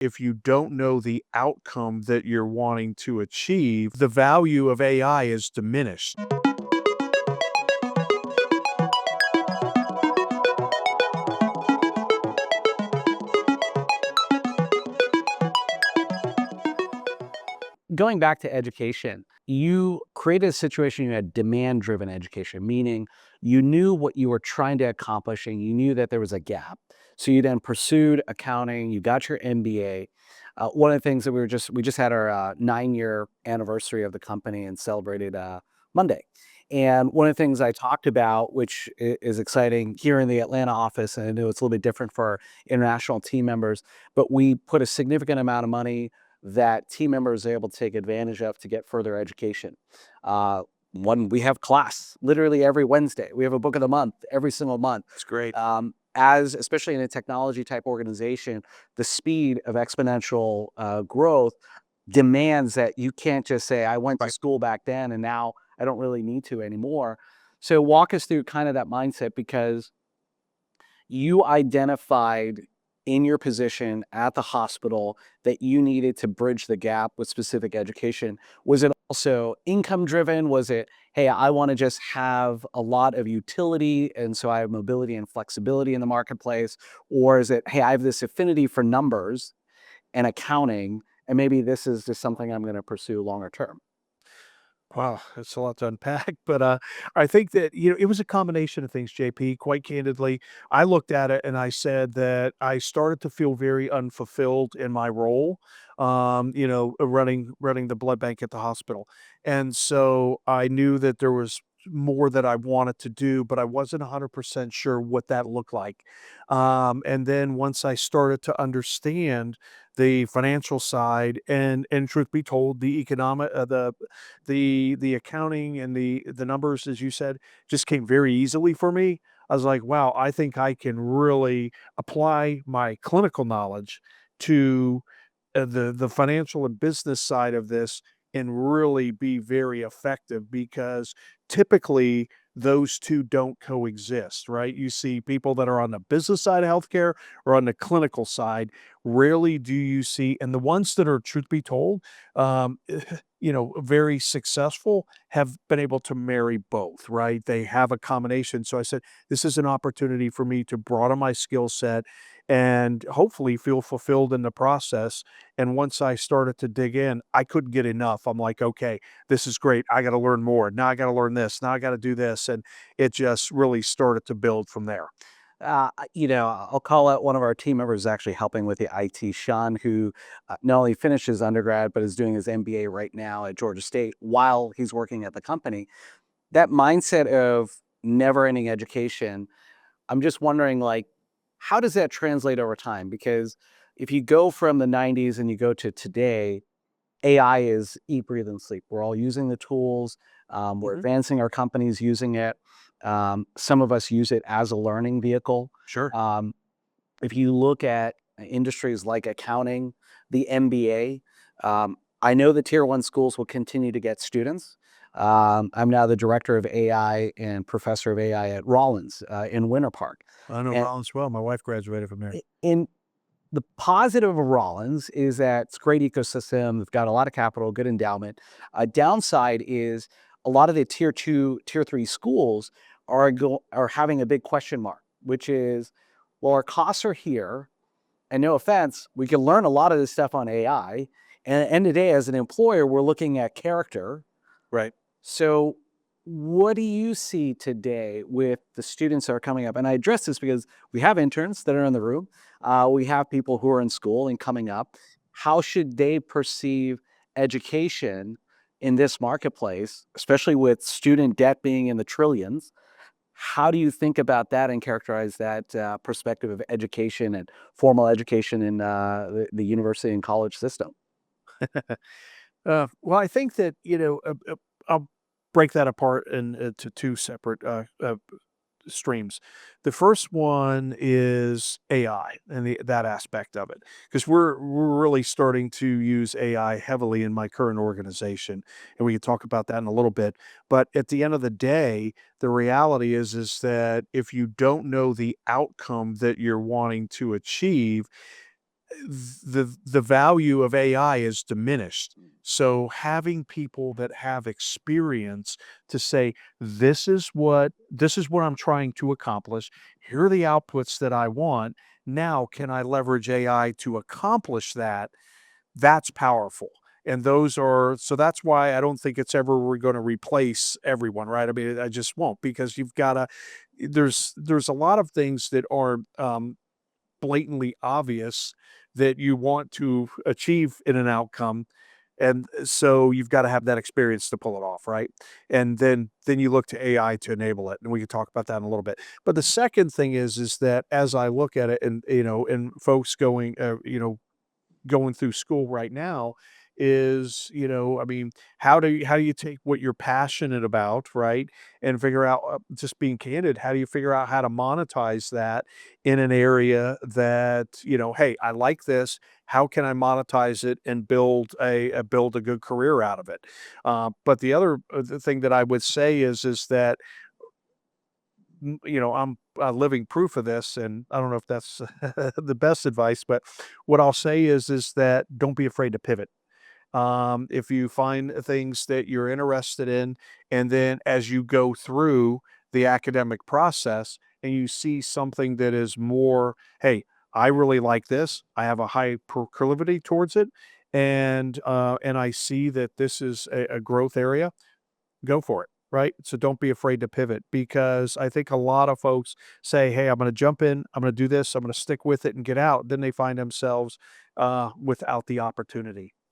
if you don't know the outcome that you're wanting to achieve, the value of AI is diminished. Going back to education, you created a situation, you had demand-driven education, meaning you knew what you were trying to accomplish and you knew that there was a gap. So you then pursued accounting, you got your MBA. One of the things that we just had our 9-year anniversary of the company and celebrated Monday. And one of the things I talked about, which is exciting here in the Atlanta office, and I know it's a little bit different for our international team members, but we put a significant amount of money that team members are able to take advantage of to get further education. One, we have class literally every Wednesday. We have a book of the month every single month. It's great. As especially in a technology type organization, the speed of exponential growth demands that you can't just say, I went to Right. school back then and now I don't really need to anymore. So walk us through kind of that mindset, because you identified in your position at the hospital that you needed to bridge the gap with specific education. Was it also income driven? Was it, hey, I want to just have a lot of utility and so I have mobility and flexibility in the marketplace? Or is it, hey, I have this affinity for numbers and accounting, and maybe this is just something I'm going to pursue longer term? Wow, that's a lot to unpack, but, I think that, it was a combination of things, JP, quite candidly. I looked at it and I said that I started to feel very unfulfilled in my role, running the blood bank at the hospital, and so I knew that there was more that I wanted to do, but I wasn't 100% sure what that looked like. And then once I started to understand the financial side and truth be told, the economic, the accounting and the numbers, as you said, just came very easily for me. I was like, wow, I think I can really apply my clinical knowledge to the financial and business side of this and really be very effective, because typically those two don't coexist, right? You see people that are on the business side of healthcare or on the clinical side. Rarely do you see, and the ones that are, truth be told, um, very successful have been able to marry both, right? They have a combination. So I said, this is an opportunity for me to broaden my skill set and hopefully feel fulfilled in the process. And once I started to dig in, I couldn't get enough. I'm like, okay, this is great. I got to learn more. Now I got to learn this. Now I got to do this. And it just really started to build from there. I'll call out one of our team members actually helping with the IT, Sean, who not only finished his undergrad, but is doing his MBA right now at Georgia State while he's working at the company. That mindset of never ending education, I'm just wondering, like, how does that translate over time? Because if you go from the 90s and you go to today, AI is eat, breathe, and sleep. We're all using the tools. We're Mhm. advancing our companies using it. Some of us use it as a learning vehicle. Sure. Um, if you look at industries like accounting, the MBA, I know the tier one schools will continue to get students. I'm now the director of AI and professor of AI at Rollins in Winter Park. I know And Rollins well. My wife graduated from there. in the positive of Rollins is that it's a great ecosystem. They've got a lot of capital, good endowment. A downside is a lot of the tier two, tier three schools are having a big question mark, which is, well, our costs are here, and no offense, we can learn a lot of this stuff on AI. And at the end of the day, as an employer, we're looking at character. Right. So, what do you see today with the students that are coming up? And I address this because we have interns that are in the room. We have people who are in school and coming up. How should they perceive education in this marketplace, especially with student debt being in the trillions? How do you think about that and characterize that perspective of education and formal education in the university and college system? Well, I think that, I'll break that apart into two separate streams. The first one is AI and that aspect of it, because we're really starting to use AI heavily in my current organization, and we can talk about that in a little bit. But at the end of the day, the reality is that if you don't know the outcome that you're wanting to achieve, the value of AI is diminished. So having people that have experience to say, this is what I'm trying to accomplish. Here are the outputs that I want. Now, can I leverage AI to accomplish that? That's powerful. And those are so that's why I don't think it's ever we're going to replace everyone, right? I mean, I just won't because you've got to there's a lot of things that are blatantly obvious that you want to achieve in an outcome. And so you've got to have that experience to pull it off, right? And then you look to AI to enable it. And we can talk about that in a little bit. But the second thing is that as I look at it and and folks going through school right now is, I mean, how do you take what you're passionate about, right? And figure out just being candid, how do you figure out how to monetize that in an area that, hey, I like this. How can I monetize it and build a good career out of it? But the thing that I would say is that I'm living proof of this, and I don't know if that's the best advice, but what I'll say is that don't be afraid to pivot. If you find things that you're interested in, and then as you go through the academic process and you see something that is more, hey, I really like this. I have a high proclivity towards it, and I see that this is a growth area. Go for it, right? So don't be afraid to pivot because I think a lot of folks say, "Hey, I'm gonna jump in, I'm gonna do this, I'm gonna stick with it and get out." Then they find themselves without the opportunity.